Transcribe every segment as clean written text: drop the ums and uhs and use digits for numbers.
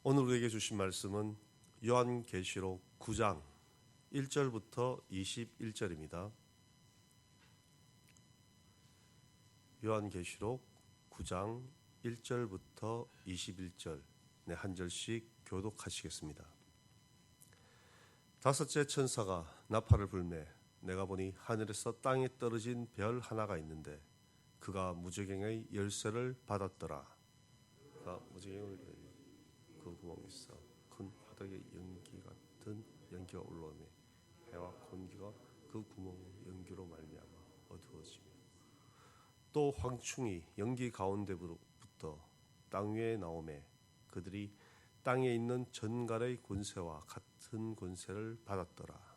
오늘 우리에게 주신 말씀은 요한계시록 9장 1절부터 21절입니다. 요한계시록 9장 1절부터 21절 한 절씩 교독하시겠습니다. 다섯째 천사가 나팔을 불매 내가 보니 하늘에서 땅에 떨어진 별 하나가 있는데 그가 무저갱의 열쇠를 받았더라. 그가 무저갱을 그 구멍에 있어 큰 바닥에 연기 같은 연기가 올라오며 해와 공기가 그 구멍 연기로 말미암아 어두워지며 또 황충이 연기 가운데부터 땅 위에 나오매 그들이 땅에 있는 전갈의 권세와 같은 권세를 받았더라.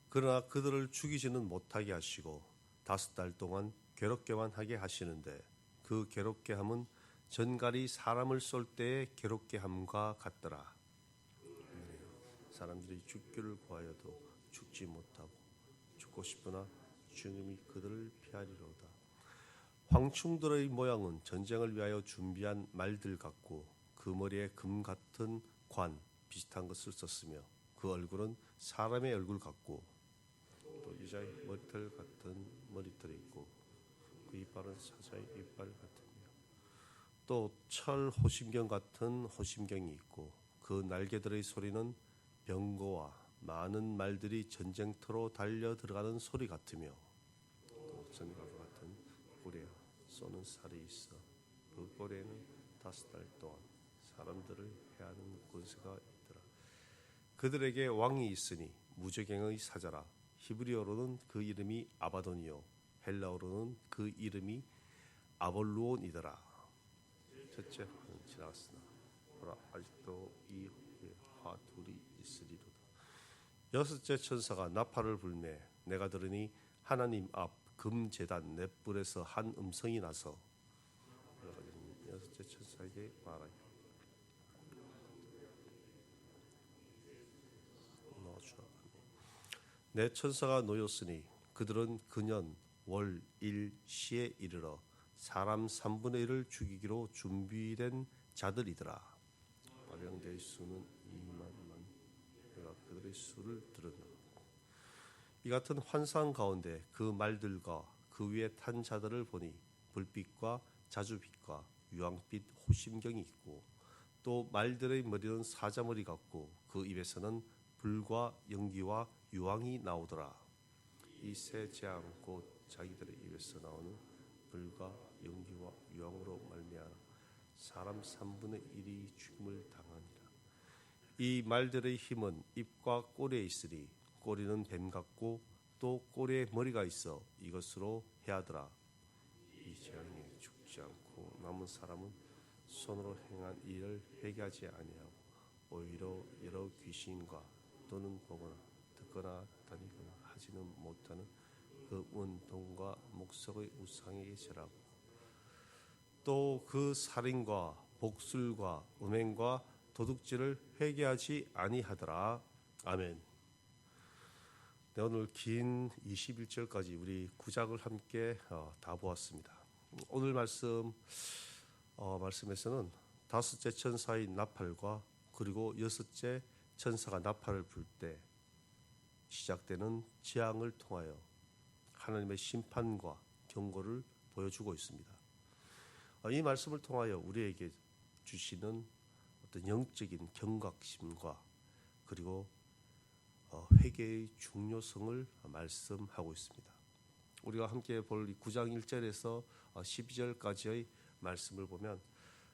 그러나 그들을 죽이지는 못하게 하시고 5달 동안 괴롭게만 하게 하시는데 그 괴롭게 함은 전갈이 사람을 쏠 때의 괴롭게 함과 같더라. 사람들이 죽기를 구하여도 죽지 못하고 죽고 싶으나 죽음이 그들을 피하리로다. 황충들의 모양은 전쟁을 위하여 준비한 말들 같고 그 머리에 금 같은 관 비슷한 것을 썼으며 그 얼굴은 사람의 얼굴 같고 또 여자의 머리털 같은 머리털이 있고 그 이빨은 사자의 이빨 같으며 또 철 호심경 같은 호심경이 있고 그 날개들의 소리는 병거와 많은 말들이 전쟁터로 달려 들어가는 소리 같으며 또 전갈과 같은 꼬리에 쏘는 살이 있어 그 꼬리에는 5달 동안 사람들을 해하는 권세가 있더라. 그들에게 왕이 있으니 무저갱의 사자라. 히브리어로는 그 이름이 아바돈이요 헬라어로는 그 이름이 아볼루온이더라. 첫째 화는 지나갔으나 보라 아직도 이 화 둘이 있으리로다. 여섯째 천사가 나팔을 불매 내가 들으니 하나님 앞 금제단 넷불에서 한 음성이 나서 여섯째 천사에게 말하여 내 천사가 놓였으니 그들은 근년 월 일 시에 이르러 사람 3분의 1을 죽이기로 준비된 자들이더라. 발령대의 수는 2만만. 내가 그들의 수를 들었나. 이 같은 환상 가운데 그 말들과 그 위에 탄 자들을 보니 불빛과 자주빛과 유황빛 호심경이 있고 또 말들의 머리는 사자머리 같고 그 입에서는 불과 연기와 유황이 나오더라. 이 세 재앙 곧 자기들의 입에서 나오는 불과 연기와 유황으로 말미암아 사람 3분의 1이 죽음을 당하니라. 이 말들의 힘은 입과 꼬리에 있으리 꼬리는 뱀 같고 또 꼬리에 머리가 있어 이것으로 해하더라. 이 재앙에 죽지 않고 남은 사람은 손으로 행한 일을 회개하지 아니하고 오히려 여러 귀신과 또는 보거나 듣거나 다니거나 하지는 못하는 그 운동과 목석의 우상에게 절하고 또 그 살인과 복술과 음행과 도둑질을 회개하지 아니하더라. 아멘. 네, 오늘 긴 21절까지 우리 구작을 함께 다 보았습니다. 오늘 말씀에서는 다섯째 천사의 나팔과 그리고 여섯째 천사가 나팔을 불 때 시작되는 재앙을 통하여 하나님의 심판과 경고를 보여주고 있습니다. 이 말씀을 통하여 우리에게 주시는 어떤 영적인 경각심과 그리고 회개의 중요성을 말씀하고 있습니다. 우리가 함께 볼 9장 1절에서 12절까지의 말씀을 보면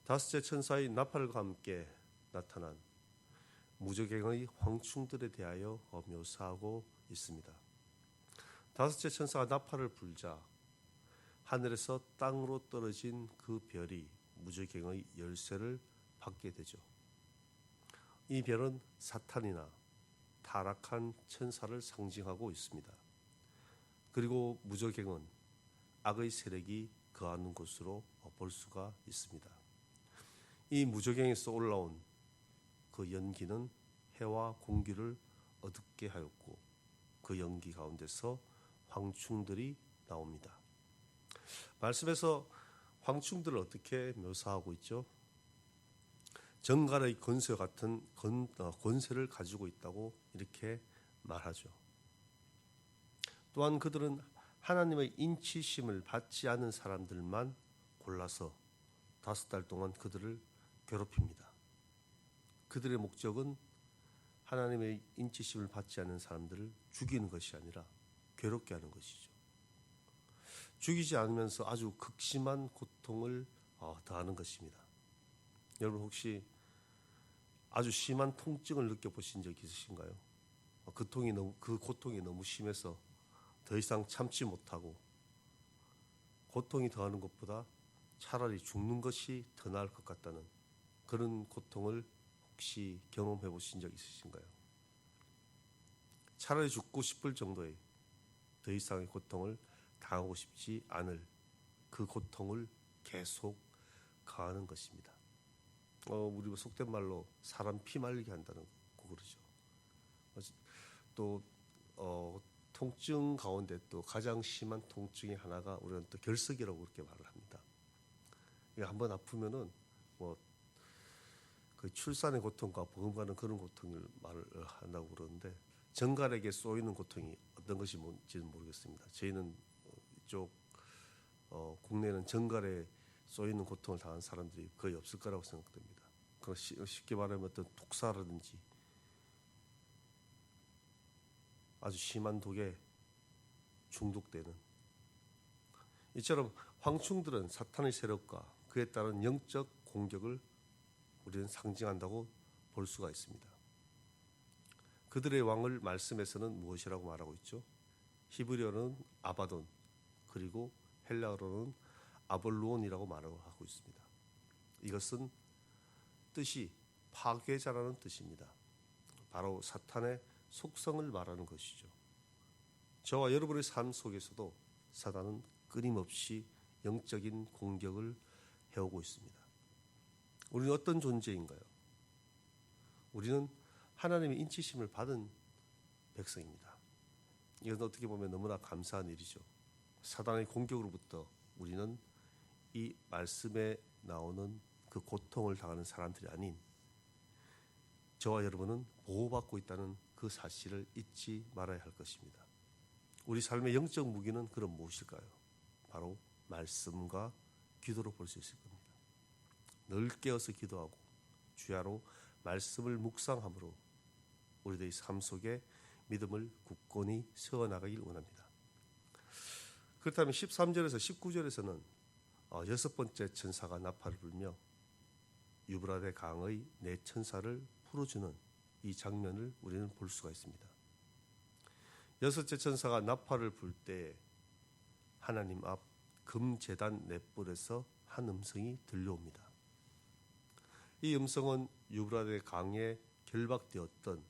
다섯째 천사의 나팔과 함께 나타난 무저갱의 황충들에 대하여 묘사하고 있습니다. 다섯째 천사가 나팔을 불자 하늘에서 땅으로 떨어진 그 별이 무저갱의 열쇠를 받게 되죠. 이 별은 사탄이나 타락한 천사를 상징하고 있습니다. 그리고 무저갱은 악의 세력이 거하는 곳으로 볼 수가 있습니다. 이 무저갱에서 올라온 그 연기는 해와 공기를 어둡게 하였고 그 연기 가운데서 황충들이 나옵니다. 말씀에서 황충들을 어떻게 묘사하고 있죠? 정갈의 권세 같은 권세를 가지고 있다고 이렇게 말하죠. 또한 그들은 하나님의 인치심을 받지 않은 사람들만 골라서 5달 동안 그들을 괴롭힙니다. 그들의 목적은 하나님의 인치심을 받지 않는 사람들을 죽이는 것이 아니라 괴롭게 하는 것이죠. 죽이지 않으면서 아주 극심한 고통을 더하는 것입니다. 여러분 혹시 아주 심한 통증을 느껴보신 적 있으신가요? 그 고통이 너무 심해서 더 이상 참지 못하고 고통이 더하는 것보다 차라리 죽는 것이 더 나을 것 같다는 그런 고통을 혹시 경험해 보신 적 있으신가요? 차라리 죽고 싶을 정도의 더 이상의 고통을 당하고 싶지 않을 그 고통을 계속 가하는 것입니다. 우리 속된 말로 사람 피말리게 한다는 거 그러죠. 또 통증 가운데 또 가장 심한 통증의 하나가 우리는 또 결석이라고 그렇게 말을 합니다. 한번 아프면은 그 출산의 고통과 버금가는 그런 고통을 말을 한다고 그러는데 정갈에게 쏘이는 고통이 어떤 것이 뭔지는 모르겠습니다. 저희는 이쪽 국내는 정갈에 쏘이는 고통을 당한 사람들이 거의 없을 거라고 생각됩니다. 쉽게 말하면 어떤 독사라든지 아주 심한 독에 중독되는 이처럼 황충들은 사탄의 세력과 그에 따른 영적 공격을 우리는 상징한다고 볼 수가 있습니다. 그들의 왕을 말씀에서는 무엇이라고 말하고 있죠? 히브리어는 아바돈 그리고 헬라어로는 아볼루온이라고 말하고 있습니다. 이것은 뜻이 파괴자라는 뜻입니다. 바로 사탄의 속성을 말하는 것이죠. 저와 여러분의 삶 속에서도 사탄은 끊임없이 영적인 공격을 해오고 있습니다. 우리는 어떤 존재인가요? 우리는 하나님의 인치심을 받은 백성입니다. 이건 어떻게 보면 너무나 감사한 일이죠. 사탄의 공격으로부터 우리는 이 말씀에 나오는 그 고통을 당하는 사람들이 아닌 저와 여러분은 보호받고 있다는 그 사실을 잊지 말아야 할 것입니다. 우리 삶의 영적 무기는 그럼 무엇일까요? 바로 말씀과 기도로 볼 수 있을 겁니다. 늘 깨어서 기도하고 주야로 말씀을 묵상함으로 우리들의 삶 속에 믿음을 굳건히 세워나가길 원합니다. 그렇다면 13절에서 19절에서는 6번째 천사가 나팔을 불며 유브라데 강의 4천사를 풀어주는 이 장면을 우리는 볼 수가 있습니다. 6째 천사가 나팔을 불 때 하나님 앞 금제단 넷불에서 한 음성이 들려옵니다. 이 음성은 유브라데 강에 결박되었던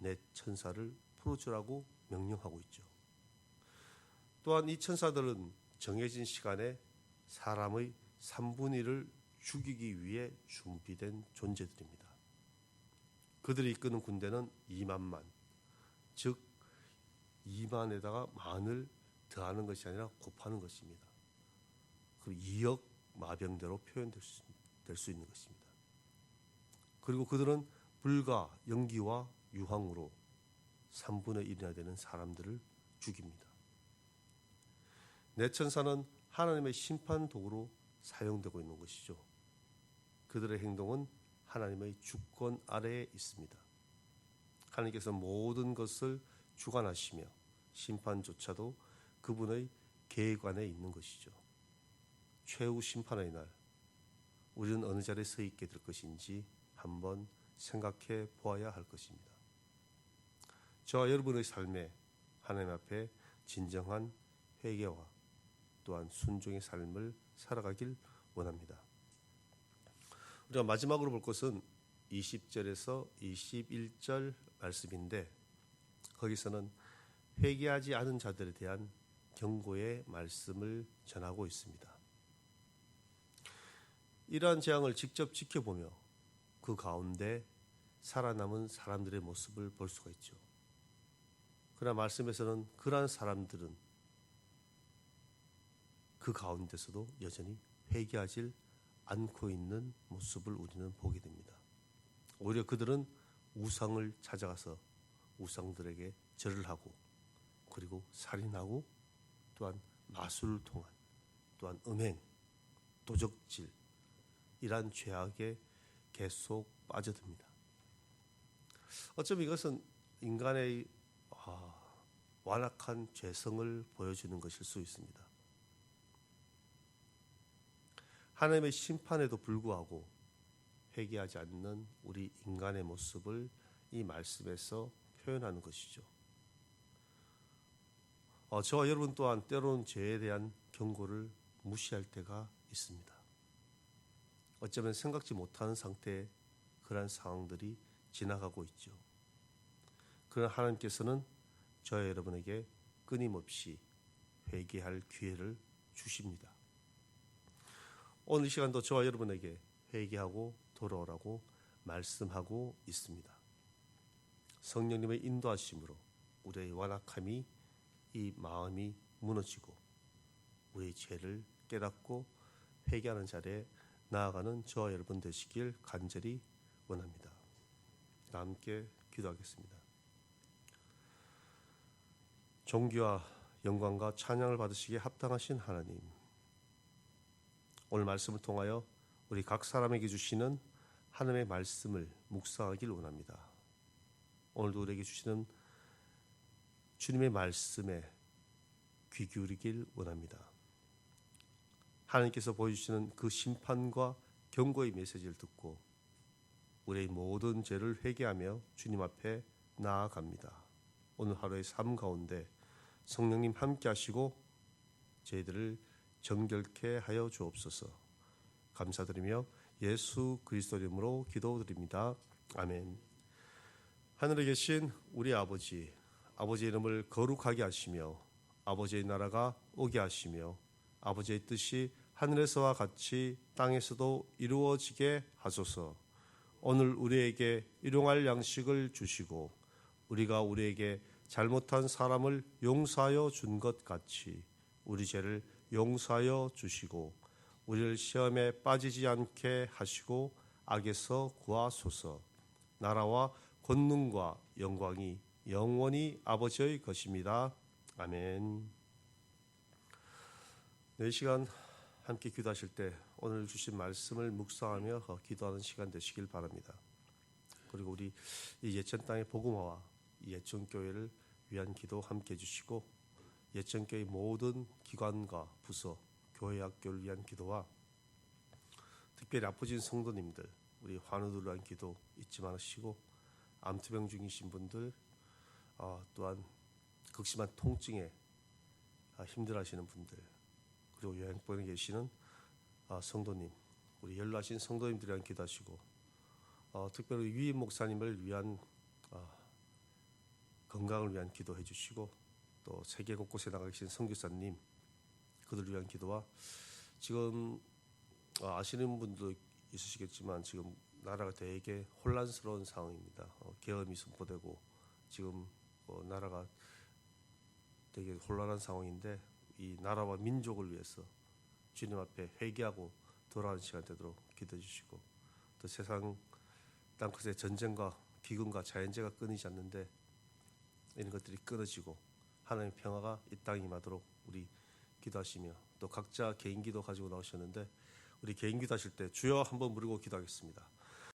4천사를 풀어주라고 명령하고 있죠. 또한 이 천사들은 정해진 시간에 사람의 3분의 1을 죽이기 위해 준비된 존재들입니다. 그들이 이끄는 군대는 2만만, 즉 2만에다가 만을 더하는 것이 아니라 곱하는 것입니다. 그리고 2억 마병대로 표현될 수 있는 것입니다. 그리고 그들은 불과 연기와 유황으로 3분의 1이나 되는 사람들을 죽입니다. 4천사는 하나님의 심판 도구로 사용되고 있는 것이죠. 그들의 행동은 하나님의 주권 아래에 있습니다. 하나님께서 모든 것을 주관하시며 심판조차도 그분의 계획 안에 있는 것이죠. 최후 심판의 날 우리는 어느 자리에 서 있게 될 것인지 한번 생각해 보아야 할 것입니다. 저와 여러분의 삶에 하나님 앞에 진정한 회개와 또한 순종의 삶을 살아가길 원합니다. 우리가 마지막으로 볼 것은 20절에서 21절 말씀인데 거기서는 회개하지 않은 자들에 대한 경고의 말씀을 전하고 있습니다. 이러한 재앙을 직접 지켜보며 그 가운데 살아남은 사람들의 모습을 볼 수가 있죠. 그러나 말씀에서는 그러한 사람들은 그 가운데서도 여전히 회개하지 않고 있는 모습을 우리는 보게 됩니다. 오히려 그들은 우상을 찾아가서 우상들에게 절을 하고 그리고 살인하고 또한 마술을 통한 또한 음행, 도적질 이러한 죄악에 계속 빠져듭니다. 어쩌면 이것은 인간의 완악한 죄성을 보여주는 것일 수 있습니다. 하나님의 심판에도 불구하고 회개하지 않는 우리 인간의 모습을 이 말씀에서 표현하는 것이죠. 저와 여러분 또한 때로는 죄에 대한 경고를 무시할 때가 있습니다. 어쩌면 생각지 못하는 상태에 그러한 상황들이 지나가고 있죠. 그러나 하나님께서는 저와 여러분에게 끊임없이 회개할 기회를 주십니다. 오늘 이 시간도 저와 여러분에게 회개하고 돌아오라고 말씀하고 있습니다. 성령님의 인도하심으로 우리의 완악함이 이 마음이 무너지고 우리의 죄를 깨닫고 회개하는 자리에 나아가는 저와 여러분 되시길 간절히 원합니다. 함께 기도하겠습니다. 존귀와 영광과 찬양을 받으시기에 합당하신 하나님, 오늘 말씀을 통하여 우리 각 사람에게 주시는 하나님의 말씀을 묵상하길 원합니다. 오늘도 우리에게 주시는 주님의 말씀에 귀 기울이길 원합니다. 하나님께서 보여주시는 그 심판과 경고의 메시지를 듣고 우리의 모든 죄를 회개하며 주님 앞에 나아갑니다. 오늘 하루의 삶 가운데 성령님 함께 하시고 저희들을 정결케 하여 주옵소서. 감사드리며 예수 그리스도 이름으로 기도드립니다. 아멘. 하늘에 계신 우리 아버지, 아버지의 이름을 거룩하게 하시며 아버지의 나라가 오게 하시며 아버지의 뜻이 하늘에서와 같이 땅에서도 이루어지게 하소서. 오늘 우리에게 일용할 양식을 주시고 우리가 우리에게 잘못한 사람을 용서하여 준 것 같이 우리 죄를 용서하여 주시고 우리를 시험에 빠지지 않게 하시고 악에서 구하소서. 나라와 권능과 영광이 영원히 아버지의 것입니다. 아멘. 이 시간 함께 기도하실 때 오늘 주신 말씀을 묵상하며 기도하는 시간 되시길 바랍니다. 그리고 우리 이 예천 땅의 복음화와 이 예천교회를 위한 기도 함께 해주시고 예천교회 모든 기관과 부서, 교회 학교를 위한 기도와 특별히 아프신 성도님들, 우리 환우들을 위한 기도 잊지 마시고 암투병 중이신 분들 또한 극심한 통증에 힘들어하시는 분들 그리고 요양병에 계시는 성도님, 우리 연로하신 성도님들에 대한 기도하시고 특별히 유임 목사님을 위한 건강을 위한 기도해 주시고 또 세계 곳곳에 나가 계신 선교사님 그들을 위한 기도와 지금 아시는 분도 있으시겠지만 지금 나라가 되게 혼란스러운 상황입니다. 계엄이 선포되고 지금 나라가 되게 혼란한 상황인데 이 나라와 민족을 위해서 주님 앞에 회개하고 돌아가는 시간 되도록 기도해 주시고 또 세상 땅끝에 전쟁과 기근과 자연재해가 끊이지 않는데 이런 것들이 끊어지고 하나님의 평화가 이 땅에 임하도록 우리 기도하시며 또 각자 개인 기도 가지고 나오셨는데 우리 개인 기도하실 때 주여 한번 부르고 기도하겠습니다.